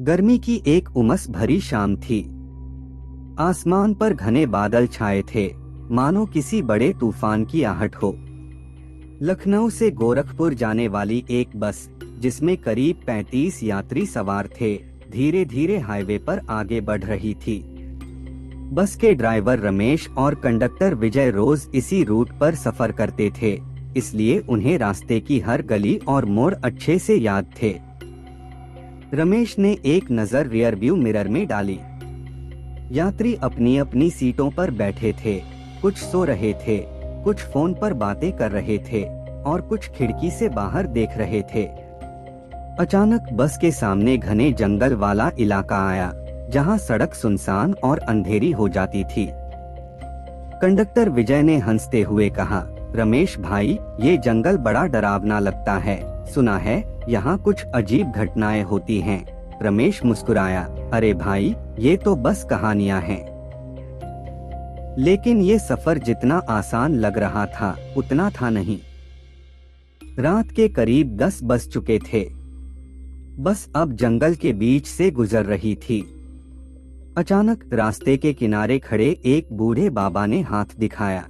गर्मी की एक उमस भरी शाम थी। आसमान पर घने बादल छाए थे, मानो किसी बड़े तूफान की आहट हो। लखनऊ से गोरखपुर जाने वाली एक बस, जिसमें करीब 35 यात्री सवार थे, धीरे धीरे हाईवे पर आगे बढ़ रही थी। बस के ड्राइवर रमेश और कंडक्टर विजय रोज इसी रूट पर सफर करते थे, इसलिए उन्हें रास्ते की हर गली और मोड़ अच्छे से याद थे। रमेश ने एक नजर रियर व्यू मिरर में डाली। यात्री अपनी अपनी सीटों पर बैठे थे, कुछ सो रहे थे, कुछ फोन पर बातें कर रहे थे और कुछ खिड़की से बाहर देख रहे थे। अचानक बस के सामने घने जंगल वाला इलाका आया, जहां सड़क सुनसान और अंधेरी हो जाती थी। कंडक्टर विजय ने हंसते हुए कहा, रमेश भाई, ये जंगल बड़ा डरावना लगता है। सुना है यहाँ कुछ अजीब घटनाएं होती हैं। रमेश मुस्कुराया, अरे भाई, ये तो बस कहानियां हैं। लेकिन ये सफर जितना आसान लग रहा था, उतना था नहीं। रात के करीब 10 बज चुके थे। बस अब जंगल के बीच से गुजर रही थी। अचानक रास्ते के किनारे खड़े एक बूढ़े बाबा ने हाथ दिखाया।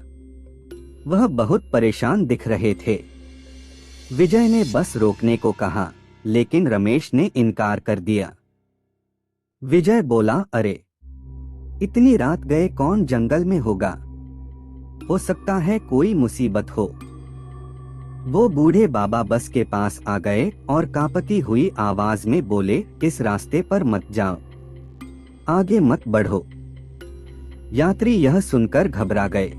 वह बहुत परेशान दिख रहे थे। विजय ने बस रोकने को कहा, लेकिन रमेश ने इनकार कर दिया। विजय बोला, अरे, इतनी रात गए कौन जंगल में होगा? हो सकता है कोई मुसीबत हो। वो बूढ़े बाबा बस के पास आ गए और कांपती हुई आवाज में बोले, इस रास्ते पर मत जाओ, आगे मत बढ़ो। यात्री यह सुनकर घबरा गए।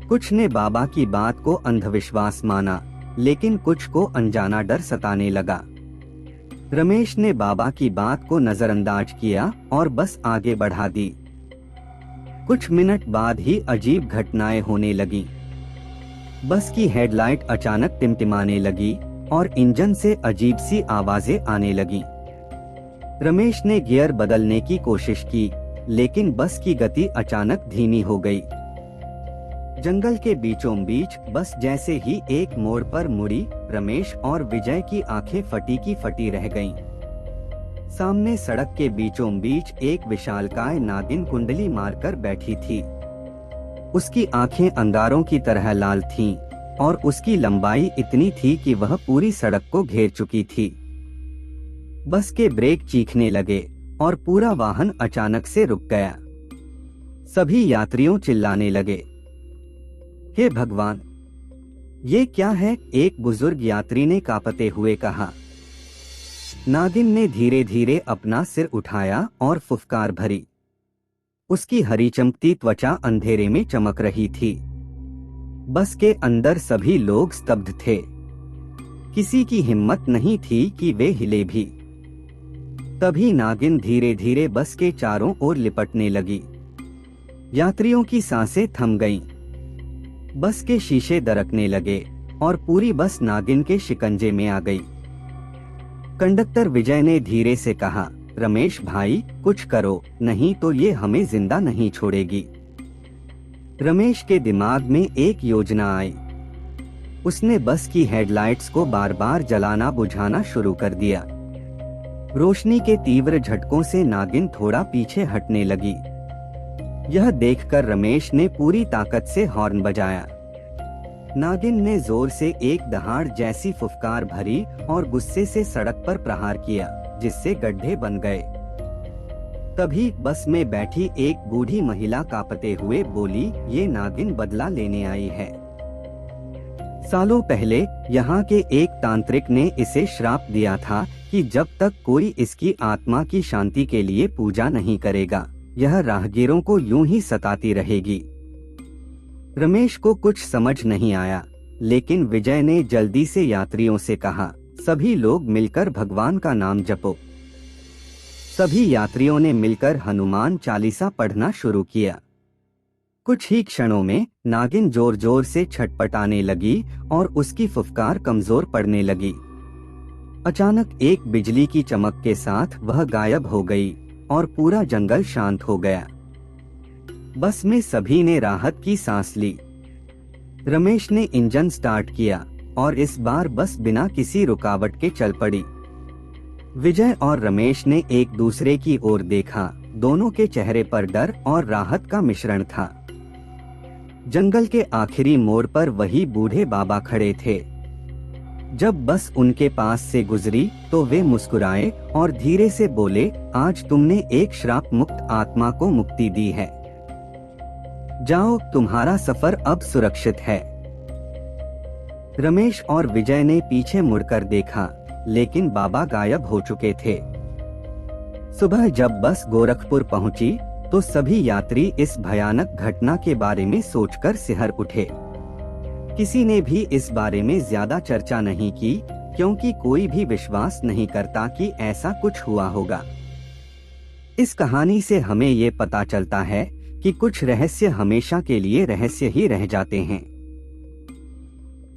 कुछ ने बाबा की बात को अंधविश्वास माना, लेकिन कुछ को अनजाना डर सताने लगा। रमेश ने बाबा की बात को नजरअंदाज किया और बस आगे बढ़ा दी। कुछ मिनट बाद ही अजीब घटनाएं होने लगी। बस की हेडलाइट अचानक टिमटिमाने लगी और इंजन से अजीब सी आवाजें आने लगी। रमेश ने गियर बदलने की कोशिश की, लेकिन बस की गति अचानक धीमी हो गई। जंगल के बीचों बीच बस जैसे ही एक मोड़ पर मुड़ी, रमेश और विजय की आंखें फटी की फटी रह गईं। सामने सड़क के बीचों बीच एक विशालकाय नागिन कुंडली मारकर बैठी थी। उसकी आंखें अंगारों की तरह लाल थीं और उसकी लंबाई इतनी थी कि वह पूरी सड़क को घेर चुकी थी। बस के ब्रेक चीखने लगे और पूरा वाहन अचानक से रुक गया। सभी यात्रियों चिल्लाने लगे, हे भगवान, ये क्या है? एक बुजुर्ग यात्री ने कांपते हुए कहा। नागिन ने धीरे धीरे अपना सिर उठाया और फुफकार भरी। उसकी हरी चमकती त्वचा अंधेरे में चमक रही थी। बस के अंदर सभी लोग स्तब्ध थे। किसी की हिम्मत नहीं थी कि वे हिले भी। तभी नागिन धीरे धीरे बस के चारों ओर लिपटने लगी। यात्रियों की सांसें थम गईं। बस के शीशे दरकने लगे और पूरी बस नागिन के शिकंजे में आ गई। कंडक्टर विजय ने धीरे से कहा, रमेश भाई, कुछ करो, नहीं तो ये हमें जिंदा नहीं छोड़ेगी। रमेश के दिमाग में एक योजना आई। उसने बस की हेडलाइट्स को बार बार जलाना बुझाना शुरू कर दिया। रोशनी के तीव्र झटकों से नागिन थोड़ा पीछे हटने लगी। यह देखकर रमेश ने पूरी ताकत से हॉर्न बजाया। नागिन ने जोर से एक दहाड़ जैसी फुफकार भरी और गुस्से से सड़क पर प्रहार किया, जिससे गड्ढे बन गए। तभी बस में बैठी एक बूढ़ी महिला कांपते हुए बोली, ये नागिन बदला लेने आई है। सालों पहले यहाँ के एक तांत्रिक ने इसे श्राप दिया था कि जब तक कोई इसकी आत्मा की शांति के लिए पूजा नहीं करेगा, यह राहगीरों को यूं ही सताती रहेगी। रमेश को कुछ समझ नहीं आया, लेकिन विजय ने जल्दी से यात्रियों से कहा, सभी लोग मिलकर भगवान का नाम जपो। सभी यात्रियों ने मिलकर हनुमान चालीसा पढ़ना शुरू किया। कुछ ही क्षणों में नागिन जोर जोर से छटपटाने लगी और उसकी फुफकार कमजोर पड़ने लगी। अचानक एक बिजली की चमक के साथ वह गायब हो गई और पूरा जंगल शांत हो गया। बस में सभी ने राहत की सांस ली। रमेश ने इंजन स्टार्ट किया और इस बार बस बिना किसी रुकावट के चल पड़ी। विजय और रमेश ने एक दूसरे की ओर देखा। दोनों के चेहरे पर डर और राहत का मिश्रण था। जंगल के आखिरी मोड़ पर वही बूढ़े बाबा खड़े थे। जब बस उनके पास से गुजरी तो वे मुस्कुराए और धीरे से बोले, आज तुमने एक श्राप मुक्त आत्मा को मुक्ति दी है। जाओ, तुम्हारा सफर अब सुरक्षित है। रमेश और विजय ने पीछे मुड़कर देखा, लेकिन बाबा गायब हो चुके थे। सुबह जब बस गोरखपुर पहुंची तो सभी यात्री इस भयानक घटना के बारे में सोचकर सिहर उठे। किसी ने भी इस बारे में ज्यादा चर्चा नहीं की, क्योंकि कोई भी विश्वास नहीं करता कि ऐसा कुछ हुआ होगा। इस कहानी से हमें ये पता चलता है कि कुछ रहस्य हमेशा के लिए रहस्य ही रह जाते हैं।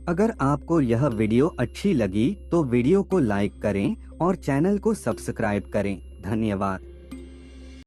अगर आपको यह वीडियो अच्छी लगी तो वीडियो को लाइक करें और चैनल को सब्सक्राइब करें। धन्यवाद।